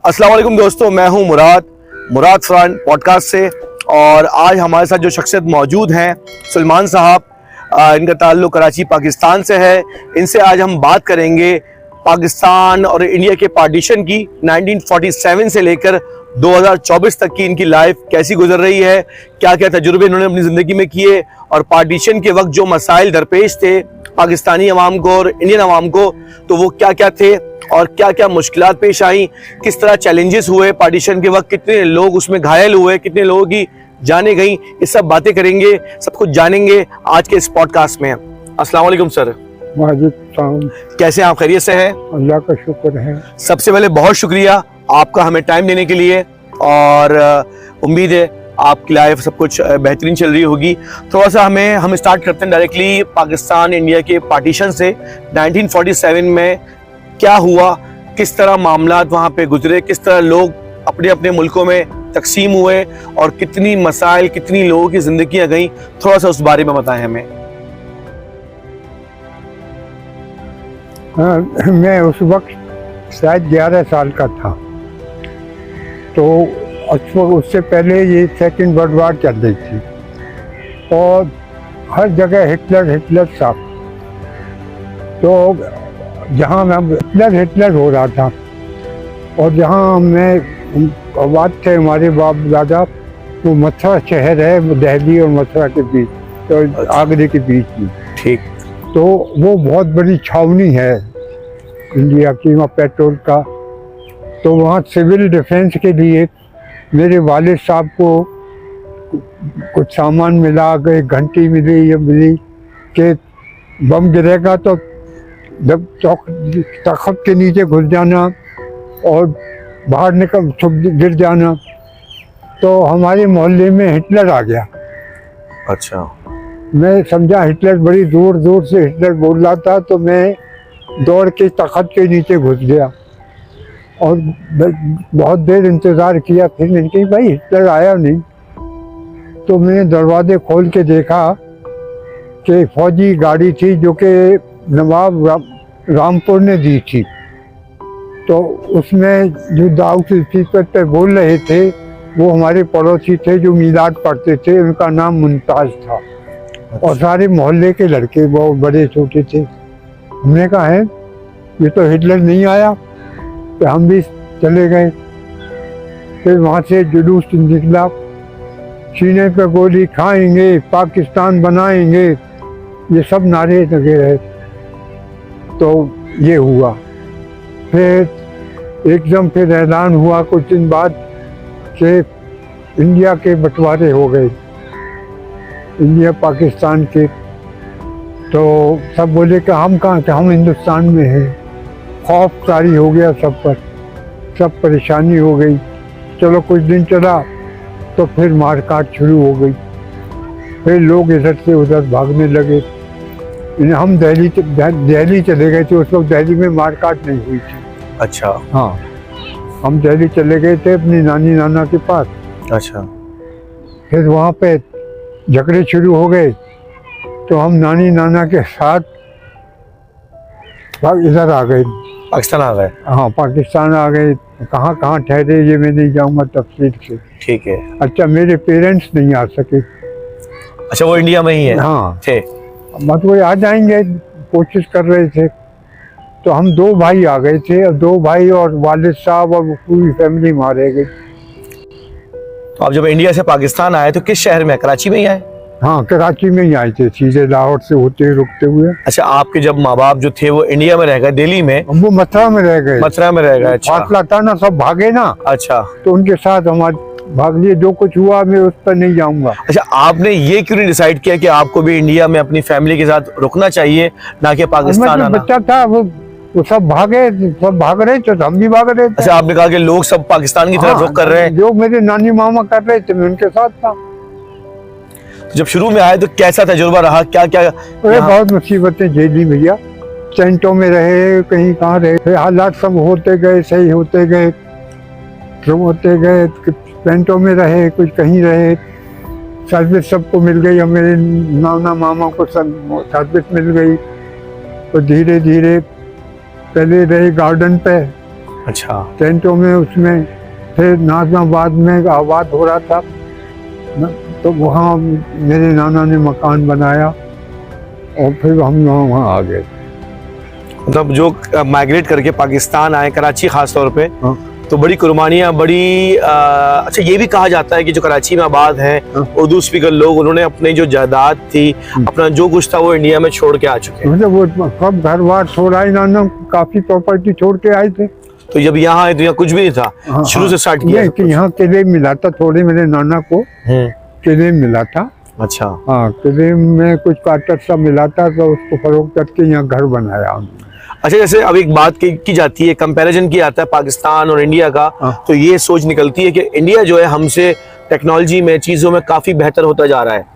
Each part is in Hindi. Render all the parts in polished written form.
अस्सलाम वालेकुम दोस्तों, मैं हूं मुराद फ्रंट पॉडकास्ट से। और आज हमारे साथ जो शख्सियत मौजूद हैं सलमान साहब, इनका ताल्लुक कराची पाकिस्तान से है। इनसे आज हम बात करेंगे पाकिस्तान और इंडिया के पार्टीशन की, 1947 से लेकर 2024 तक की इनकी लाइफ कैसी गुजर रही है, क्या क्या तजुर्बे इन्होंने अपनी ज़िंदगी में किए और पार्टीशन के वक्त जो मसाइल दरपेश थे पाकिस्तानी अवाम को और इंडियन अवाम को, तो वो क्या क्या थे और क्या क्या मुश्किलात पेश आई, किस तरह चैलेंजेस हुए पार्टीशन के वक्त, कितने लोग उसमें घायल हुए, कितने लोगों की जाने गई, ये सब बातें करेंगे, सब कुछ जानेंगे आज के इस पॉडकास्ट में। अस्सलाम वालेकुम सर। कैसे आप, खैरियत से हैं? अल्लाह का शुक्र है। सबसे पहले बहुत शुक्रिया आपका हमें टाइम देने के लिए, और उम्मीद है आपकी लाइफ सब कुछ बेहतरीन चल रही होगी। थोड़ा सा हम स्टार्ट करते हैं डायरेक्टली पाकिस्तान इंडिया के पार्टीशन से। 1947 में क्या हुआ, किस तरह मामलात वहाँ पे गुजरे, किस तरह लोग अपने अपने मुल्कों में तकसीम हुए और कितनी मसाइल, कितनी लोगों की जिंदगियां गई, थोड़ा सा उस बारे में बताएं हमें। मैं उस वक्त शायद 11 साल का था, तो उससे पहले ये सेकंड वर्ल्ड वार चल रही थी और हर जगह हिटलर साहब। तो जहाँ हिटलर हो रहा था और जहाँ बात थे हमारे बाप दादा, वो मथुरा शहर है, वो दिल्ली और मथुरा के बीच, तो आगरे के बीच में। ठीक। तो वो बहुत बड़ी छावनी है इंडिया की, वहाँ पेट्रोल का। तो वहाँ सिविल डिफेंस के लिए मेरे वालिद साहब को कुछ सामान मिला, एक घंटी मिली, ये मिली कि बम गिरेगा तो जब तख्त के नीचे घुस जाना और बाहर निकल गिर जाना। तो हमारे मोहल्ले में हिटलर आ गया। अच्छा। मैं समझा हिटलर बड़ी जोर से हिटलर बोल रहा था, तो मैं दौड़ के तख्त के नीचे घुस गया और बहुत देर इंतज़ार किया। फिर मैंने कही भाई हिटलर आया नहीं, तो मैंने दरवाजे खोल के देखा कि फौजी गाड़ी थी जो कि नवाब रामपुर ने दी थी। तो उसमें जो दाऊद स्पीकर पे बोल रहे थे वो हमारे पड़ोसी थे जो मीलाद पढ़ते थे, उनका नाम मुमताज़ था। और सारे मोहल्ले के लड़के बहुत बड़े छोटे थे। हमने कहा है ये तो हिटलर नहीं आया, तो हम भी चले गए। फिर वहाँ से जुलूस निकला, सीने पे गोली खाएंगे, पाकिस्तान बनाएंगे, ये सब नारे लगे रहे। तो ये हुआ। फिर एकदम फिर ऐलान हुआ कुछ दिन बाद कि इंडिया के बंटवारे हो गए, इंडिया पाकिस्तान के। तो सब बोले कि हम कहाँ, कि हम हिंदुस्तान में हैं। खौफ तारी हो गया सब पर, सब परेशानी हो गई। चलो कुछ दिन चला तो फिर मारकाट शुरू हो गई, फिर लोग इधर से उधर भागने लगे। हम दिल्ली चले गए थे। उस वक्त दिल्ली में मारकाट नहीं हुई थी। अच्छा। हाँ, हम दिल्ली चले गए थे अपनी नानी नाना के पास। अच्छा। फिर वहाँ पे झगड़े शुरू हो गए, तो हम नानी नाना के साथ इधर आ गए, पाकिस्तान आ गए। हाँ, पाकिस्तान आ गए। कहाँ कहाँ ठहरे ये मैं नहीं जाऊँगा तफसील से। ठीक है। अच्छा, मेरे पेरेंट्स नहीं आ सके। अच्छा, वो इंडिया में ही है? हाँ थे। मतलब वो आ जाएंगे, कोशिश कर रहे थे। तो हम 2 भाई आ गए थे, और 2 भाई और वालिद साहब और पूरी फैमिली मारे गई। तो आप जब इंडिया से पाकिस्तान आए तो किस शहर में, कराची में ही आए? हाँ, कराची में ही आए थे, सीधे लाहौर से होते रुकते हुए। अच्छा, आपके जब माँ बाप जो थे वो इंडिया में रह गए, दिल्ली में? वो मथुरा में रह गए। मथुरा में रह गए। अच्छा। फासला था ना, सब भागे ना। अच्छा। तो उनके साथ हमारे भाग लिए। जो कुछ हुआ मैं उस पर नहीं जाऊंगा। अच्छा, आपने ये क्यों नहीं डिसाइड किया कि आपको भी इंडिया में अपनी फैमिली के साथ रुकना चाहिए, ना कि पाकिस्तान आना? बच्चा था, वो सब भागे, सब भाग रहे थे, हम भी भाग रहे थे। अच्छा, आपने कहा कि लोग सब पाकिस्तान की तरफ रुख कर रहे हैं। जो मेरे नानी मामा कर रहे थे मैं उनके साथ था। तो जब शुरू में आए तो कैसा तजुर्बा रहा, क्या क्या? अरे बहुत मुसीबतें झेली भैया। टेंटों में रहे, कहीं कहाँ रहे, हालात सब होते गए, सही होते गए, सब होते गए। टेंटों में रहे, कुछ कहीं रहे। सर्विस सबको मिल गई, मेरे नाना मामा को सब सर्विस मिल गई। तो धीरे धीरे पहले रहे गार्डन पे, अच्छा। टेंटों में, उसमें फिर नाज़िमाबाद में आबाद हो रहा था तो वहाँ मेरे नाना ने मकान बनाया और फिर हम वहाँ आ गए। मतलब जो माइग्रेट करके पाकिस्तान आए, कराची खास तौर पे, हाँ। तो बड़ी कुर्बानियां, बड़ी अच्छा ये भी कहा जाता है कि जो कराची में आबाद हैं हाँ। उर्दू स्पीकर लोग, उन्होंने अपनी जो जायदाद थी, अपना जो कुछ था वो इंडिया में छोड़ के आ चुके हैं। मतलब वो कब घर बार छोड़ा ही नाना, काफी प्रॉपर्टी छोड़ के आए थे। तो जब यहाँ आए तो यहाँ कुछ भी नहीं था, हाँ, शुरू से स्टार्ट किया नहीं कि यहाँ किले मिला था, थोड़े मेरे नाना को किले मिला था। अच्छा। हाँ, किले में कुछ क्वार्टर सा मिला था तो उसको फरोख्त करके यहाँ घर बनाया। अच्छा, जैसे अब एक बात की जाती है, कंपैरिजन किया जाता है पाकिस्तान और इंडिया का, हाँ। तो ये सोच निकलती है कि इंडिया जो है हमसे टेक्नोलॉजी में, चीज़ों में काफ़ी बेहतर होता जा रहा है।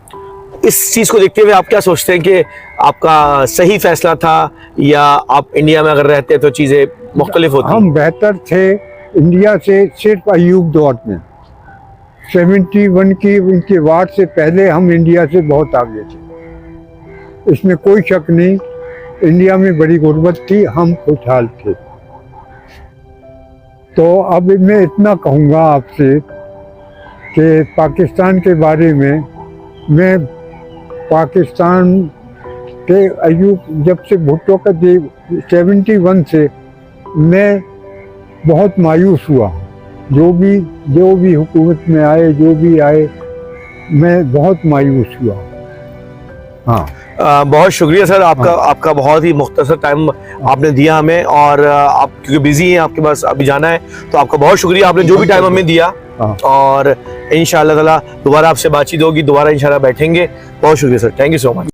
इस चीज़ को देखते हुए आप क्या सोचते हैं कि आपका सही फैसला था, या आप इंडिया में अगर रहते तो चीज़ें मुख्तलिफ होती? हम बेहतर थे इंडिया से सिर्फ अयूब दौर में। 71 की उनकी वार से पहले हम इंडिया से बहुत आगे थे, इसमें कोई शक नहीं। इंडिया में बड़ी गुर्बत थी, हम खुशहाल थे। तो अब मैं इतना कहूँगा आपसे कि पाकिस्तान के बारे में, मैं पाकिस्तान के अयूब जब से भुट्टो का 71 से मैं बहुत मायूस हुआ। जो भी हुकूमत में आए, जो भी आए, मैं बहुत मायूस हुआ। हाँ, बहुत शुक्रिया सर आपका। हाँ। आपका बहुत ही मुख्तसर टाइम आपने दिया हमें, और आप क्योंकि बिजी हैं, आपके पास अभी जाना है, तो आपका बहुत शुक्रिया, आपने जो भी टाइम हमें दिया। हाँ। और इंशाअल्लाह ताला दोबारा आपसे बातचीत होगी, दोबारा इंशाअल्लाह बैठेंगे। बहुत शुक्रिया sir, thank you so much.